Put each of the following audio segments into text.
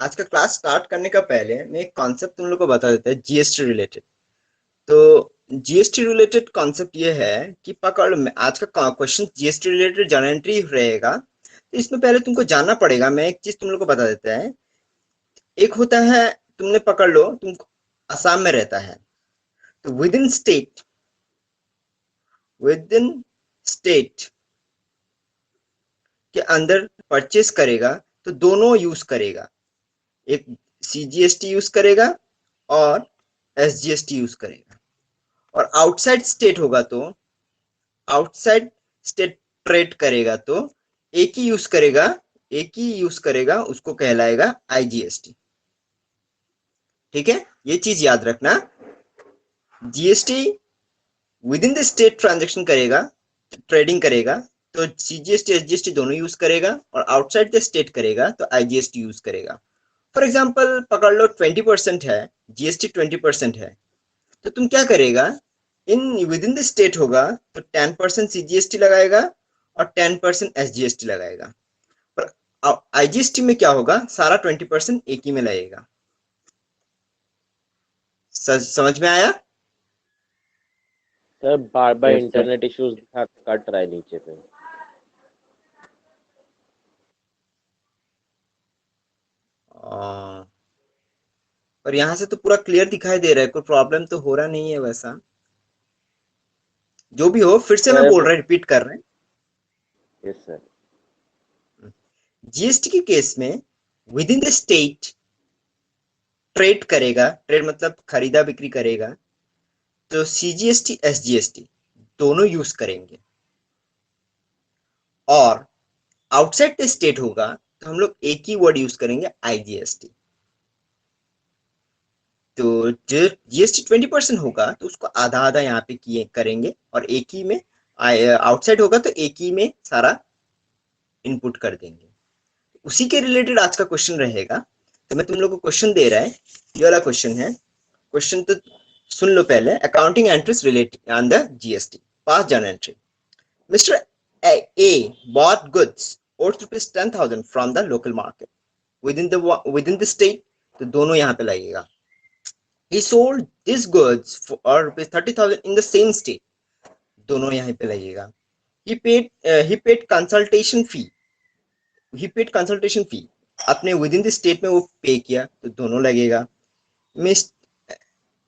आज का class start करने का पहले मैं एक कॉन्सेप्ट तुम लोग को बता देता है जीएसटी रिलेटेड। तो जीएसटी रिलेटेड कॉन्सेप्ट ये है कि पकड़ में आज का question GST related journal entry रहेगा। तो इसमें पहले तुमको जानना पड़ेगा, मैं एक चीज तुम लोग को बता देता है। एक होता है, तुमने पकड़ लो तुम असम में रहता है, तो विद इन स्टेट के अंदर परचेस करेगा तो दोनों यूज करेगा। एक सीजीएसटी यूज करेगा और एसजीएसटी यूज करेगा। और आउटसाइड स्टेट होगा तो आउटसाइड स्टेट ट्रेड करेगा तो एक ही यूज करेगा, उसको कहलाएगा आईजीएसटी। ठीक है, ये चीज याद रखना। GST with in the state transaction करेगा, ट्रेडिंग करेगा तो सीजीएसटी एसजीएसटी दोनों यूज करेगा, और आउटसाइड द स्टेट करेगा तो आईजीएसटी यूज करेगा। फॉर एग्जाम्पल पकड़ लो 20% है, जीएसटी 20% है, तो तुम क्या करेगा, in with in the state होगा तो 10% सीजीएसटी लगाएगा और 10% एसजीएसटी लगाएगा। पर आईजीएसटी में क्या होगा, सारा 20% एक ही में लगेगा। समझ में आया? सर बार बार yes sir. Internet issues cut रहा है नीचे पे। और यहाँ से तो पूरा क्लियर दिखाई दे रहा है, कोई प्रॉब्लम तो हो रहा नहीं है वैसा। जो भी हो, फिर से मैं सर बोल रहा हूँ, रिपीट कर रहे हैं। Yes sir. जीएसटी के केस में with in the state trade करेगा, ट्रेड मतलब खरीदा बिक्री करेगा, तो सीजीएसटी एसजीएसटी दोनों यूज करेंगे। और आउटसाइड द स्टेट होगा तो हम लोग एक ही वर्ड यूज करेंगे, आईजीएसटी। तो जो जीएसटी 20% होगा तो उसको आधा आधा यहाँ पे किए करेंगे, और एक ही में आउटसाइड होगा तो एक ही में सारा इनपुट कर देंगे। उसी के रिलेटेड आज का क्वेश्चन रहेगा। तो मैं तुम लोग को क्वेश्चन दे रहा है, ये वाला क्वेश्चन है। क्वेश्चन तो सुन लो पहले। Accounting entries related on the GST, pass journal entry. Mister A bought goods worth rupees 10,000 from the local market within the state, तो दोनों यहाँ पे लगेगा। He sold these goods for rupees 30,000 in the same state, दोनों यहाँ पे लगेगा। He paid consultation fee, अपने विद इन द स्टेट में वो पे किया तो दोनों लगेगा।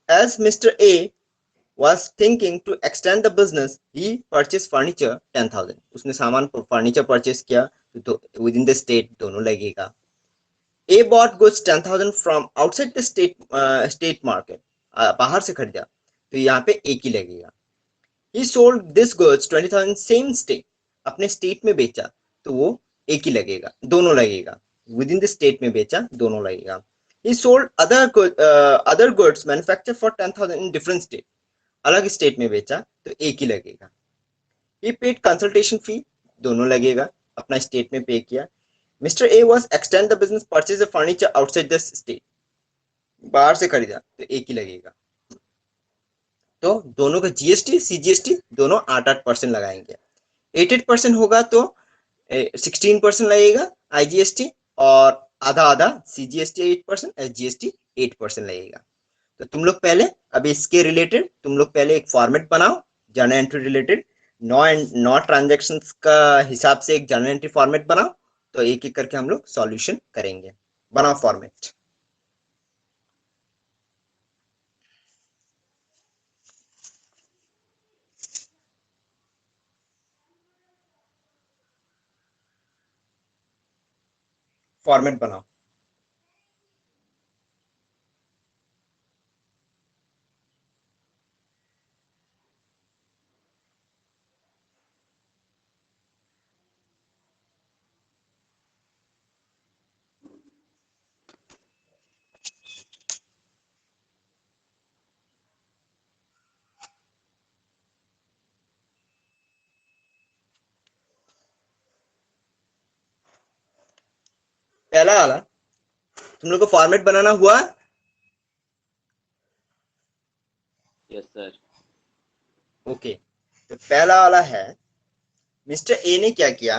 As Mr. A was thinking to extend the business, he purchased furniture 10,000, उसने सामान फर्नीचर परचेस किया तो विद इन द स्टेट दोनों लगेगा। A bought goods 10,000 from outside the state market, बाहर से खरीदा तो यहाँ पे एक ही लगेगा। He sold this goods 20,000 same state, अपने स्टेट में बेचा तो वो एक ही लगेगा, दोनों लगेगा। विद इन द स्टेट में बेचा, दोनों लगेगा। He sold other goods manufactured for 10,000 in different state, अलग स्टेट में बेचा तो एक ही लगेगा। He paid consultation fee, दोनों लगेगा, अपना स्टेट में पे किया। Mr. A was extend the business, purchase the furniture outside the state, बाहर से खरीदा तो एक ही लगेगा। तो दोनों का जीएसटी सीजीएसटी दोनों 8% लगाएंगे। 8% होगा तो 16% लगेगा आईजीएसटी, और आधा आधा सीजीएसटी 8%, एसजीएसटी 8% लगेगा। तो तुम लोग पहले, अब इसके रिलेटेड तुम लोग पहले एक फॉर्मेट बनाओ जर्नल एंट्री रिलेटेड। नौ ट्रांजेक्शन का हिसाब से एक जर्नल एंट्री फॉर्मेट बनाओ, तो एक एक करके हम लोग सॉल्यूशन करेंगे। बनाओ फॉर्मेट। फॉर्मेट बनाओ। पहला वाला तुम लोग को फॉर्मेट बनाना हुआ? Yes sir. ओके, तो पहला वाला है, मिस्टर ए ने क्या किया,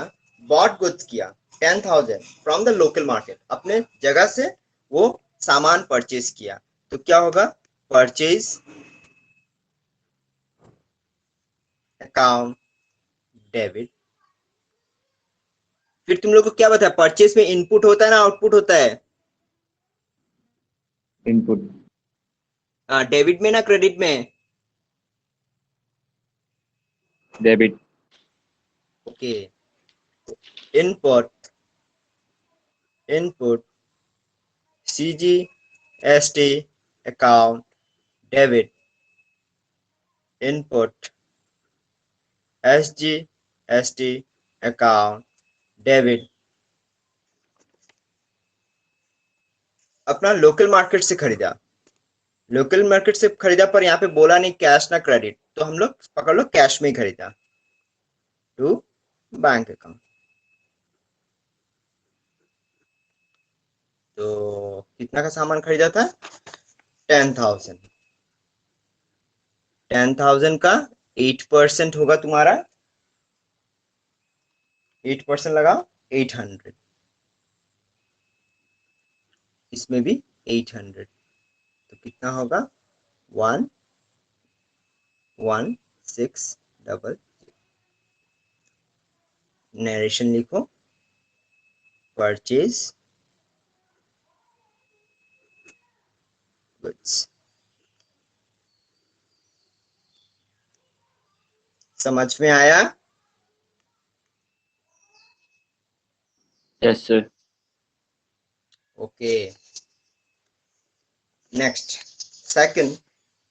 बॉट गुड्स किया। 10,000 फ्रॉम द लोकल मार्केट, अपने जगह से वो सामान परचेज किया, तो क्या होगा, परचेज अकाउंट डेबिट। फिर तुम लोग को क्या बताया, परचेज में इनपुट होता है ना आउटपुट होता है, इनपुट। डेबिट में ना क्रेडिट में, debit. Okay, input, input CGST account debit, input SGST account debit। अपना लोकल मार्केट से खरीदा, लोकल मार्केट से खरीदा, पर यहाँ पे बोला नहीं कैश ना क्रेडिट, तो हम लोग पकड़ लो कैश में ही खरीदा, टू बैंक अकाउंट। तो कितना का सामान खरीदा था, 10,000, 10,000 का 8% होगा तुम्हारा, 8% लगाओ, 800, इसमें भी 800, तो कितना होगा, 11600। नरेशन लिखो, परचेज गुड्स। समझ में आया, yes sir. Okay. Next, second,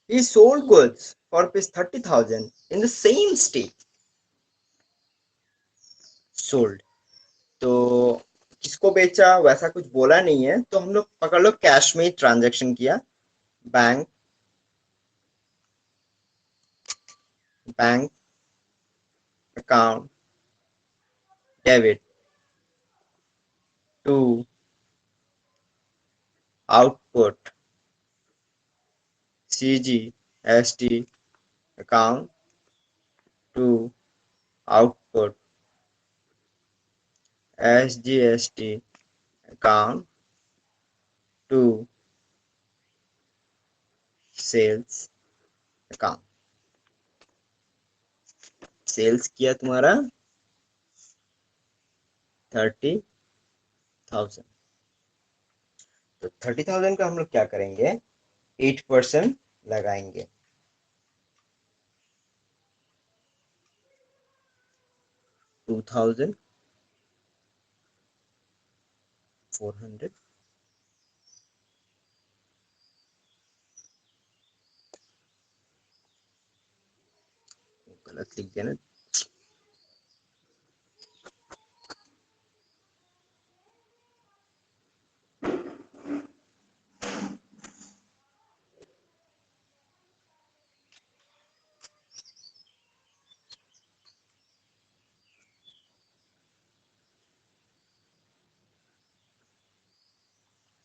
he sold goods for ₹30,000 in the same state, sold, तो किसको बेचा वैसा कुछ बोला नहीं है, तो हम लोग पकड़ लो कैश में ही ट्रांजैक्शन किया, bank, bank account debit to output CGST account to output SGST account to sales account। Sales किया तुम्हारा 30,000, तो 30,000 का हम लोग क्या करेंगे, 8% लगाएंगे, 2,400, गलत लिख देना,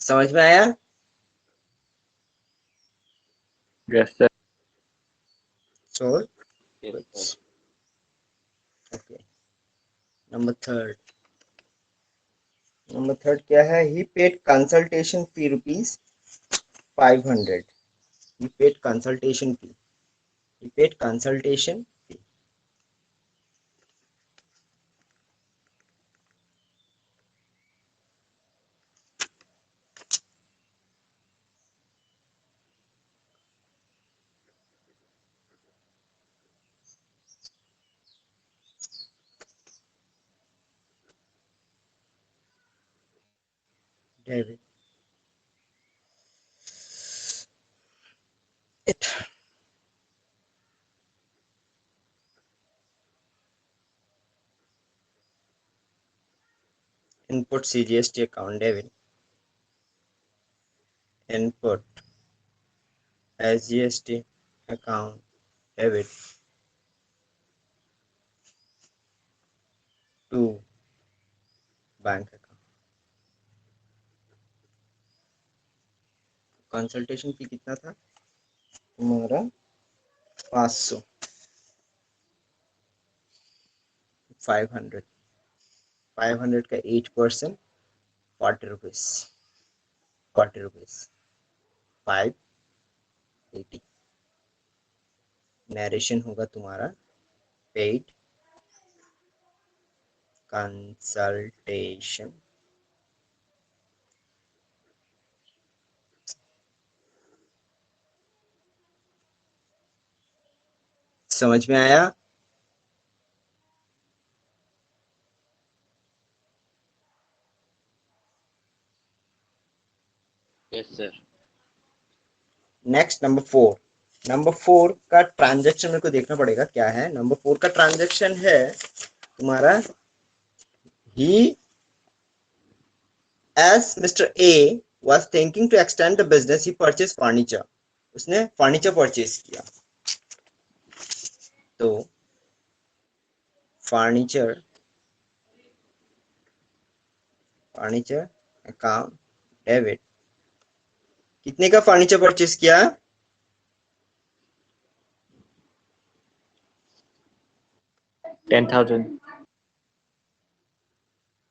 समझ में आया, yes sir. Sold Yes, goods. sir. Okay, number third क्या है, he paid consultation fee ₹500, he paid consultation fee, he paid consultation fee, debit it, input CGST account debit, input SGST account debit to bank account. Consultation fee कितना था तुम्हारा, 500, 500, 500 का 8%, 40 rupees, 580। Narration होगा तुम्हारा paid consultation. समझ में आया? Yes sir. Next number 4 का ट्रांजैक्शन मेरे को देखना पड़ेगा क्या है। नंबर 4 का ट्रांजैक्शन है तुम्हारा, ही as Mr. A was thinking to extend the business, he purchased furniture. उसने फर्नीचर परचेज किया। तो फर्नीचर अकाउंट डेबिट, कितने का फर्नीचर परचेज किया? 10,000.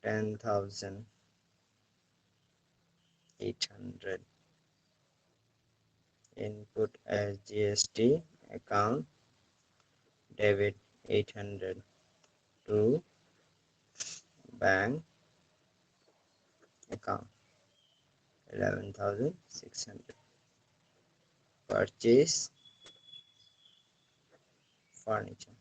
10,800 input as GST, account debit 800 to bank account 11,600, purchase furniture।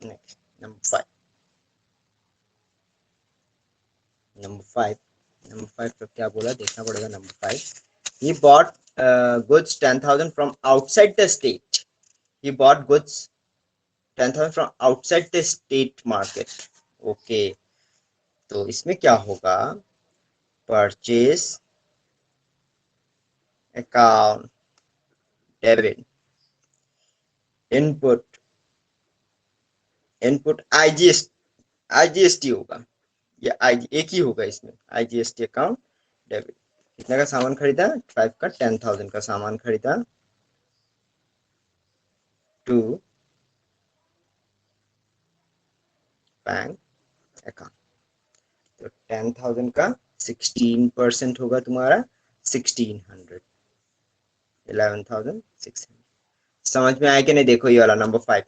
Next number five का क्या बोला देखना पड़ेगा। Number 5, he bought goods 10,000 from outside the state, he bought goods 10,000 from outside the state market। Okay, तो इसमें क्या होगा, purchase account debit, input IGST होगा, ये आई एक ही होगा इसमें, आईजीएसटी अकाउंट डेबिट। कितने का सामान खरीदा? 5 का 10,000 का सामान खरीदा टू बैंक अकाउंट। तो 10,000 का 16% होगा तुम्हारा 1600, 11,600। समझ में आया कि नहीं? देखो ये वाला number 5,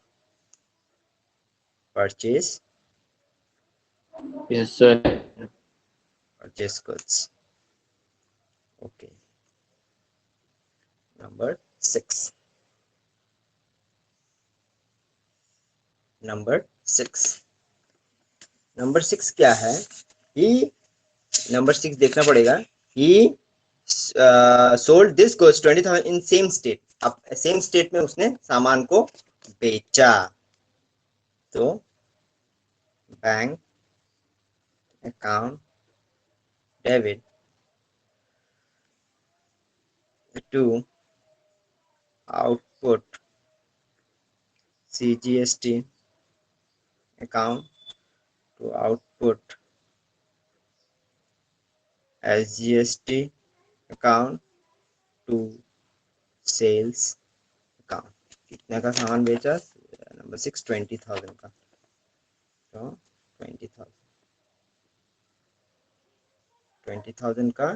purchase Yes, sir. goods। Okay, number 6 number 6 क्या है? ही नंबर 6 देखना पड़ेगा। He sold this goods 20,000 in same state. अब सेम स्टेट में उसने सामान को बेचा। तो bank account debit to output CGST account to output SGST account to sales account। कितने का सामान बेचा? नंबर 6 20,000 का। तो 20,000 का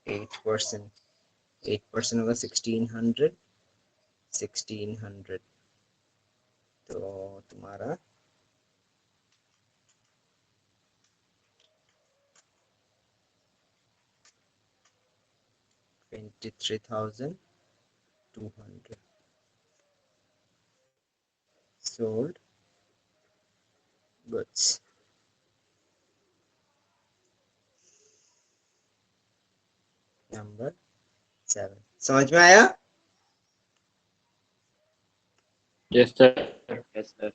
8% होगा 1600। तो तुम्हारा 23,200 sold goods। नंबर 7 समझ में आया? Yes, sir. Yes sir.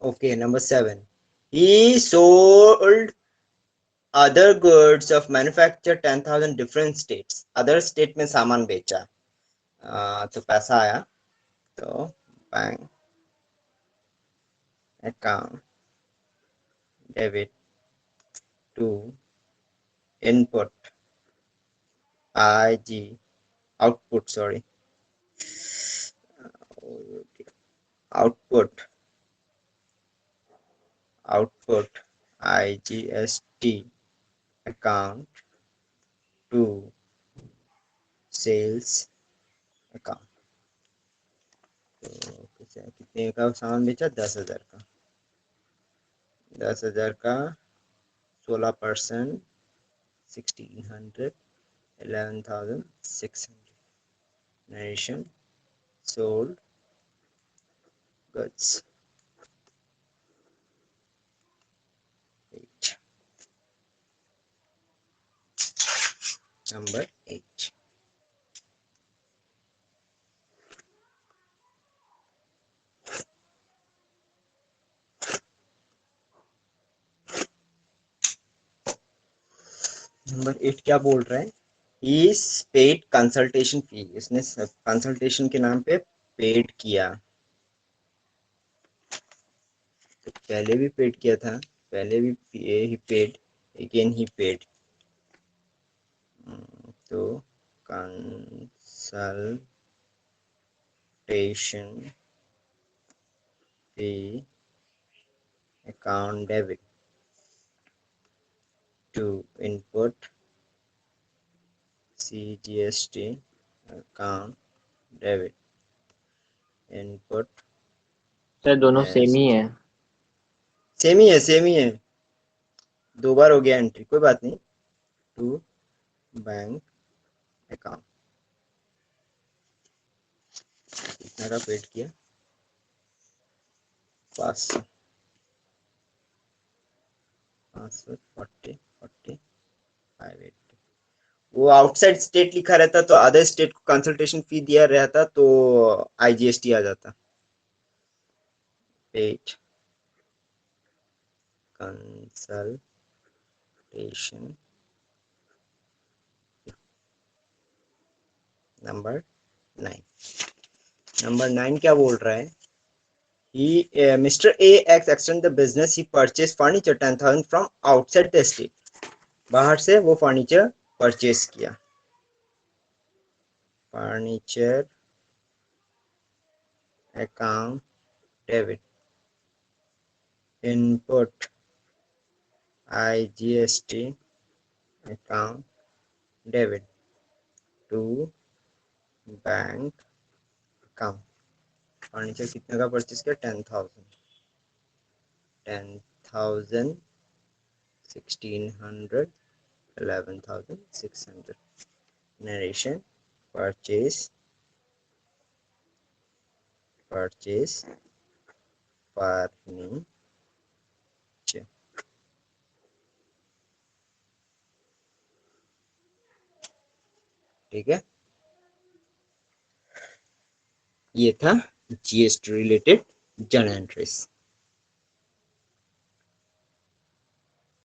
Okay, number 7, he sold other goods of manufacture 10,000 different states। Other state में सामान बेचा। तो पैसा आया, तो bank account debit to input output output IGST account to sales account. तो कितने का सामान बेचा? 10,000 का। 10,000 का 16%, 1,600, 11,600। Narration sold goods 8। Number 8। Number 8 क्या बोल रहा है? He's paid कंसल्टेशन फी। इसने कंसल्टेशन के नाम पे पेड किया। तो पहले भी पेड किया था, पहले भी he paid, again he paid. तो consultation fee account debit to input CGST account debit input. Sir दोनों सेम ही है। सेम ही है, सेम ही है। 2 बार हो गया एंट्री, कोई बात नहीं। टू बैंक अकाउंट कितना का पेड किया? 500, 40, 580। वो आउटसाइड स्टेट लिखा रहता तो अदर स्टेट को कंसल्टेशन फी दिया रहता तो IGST आ जाता। Paid consultation number 9। नंबर 9 क्या बोल रहा है? Mr. AX extend the business, he purchased furniture 10,000 from outside the state। बाहर से वो फर्नीचर परचेस किया। Furniture account debit input IGST account debit to bank account. Furniture कितने का परचेस किया? 10,000, 1,600, 11,600। Narration purchase furniture. ठीक है, ये था GST रिलेटेड जर्नल एंट्रीज।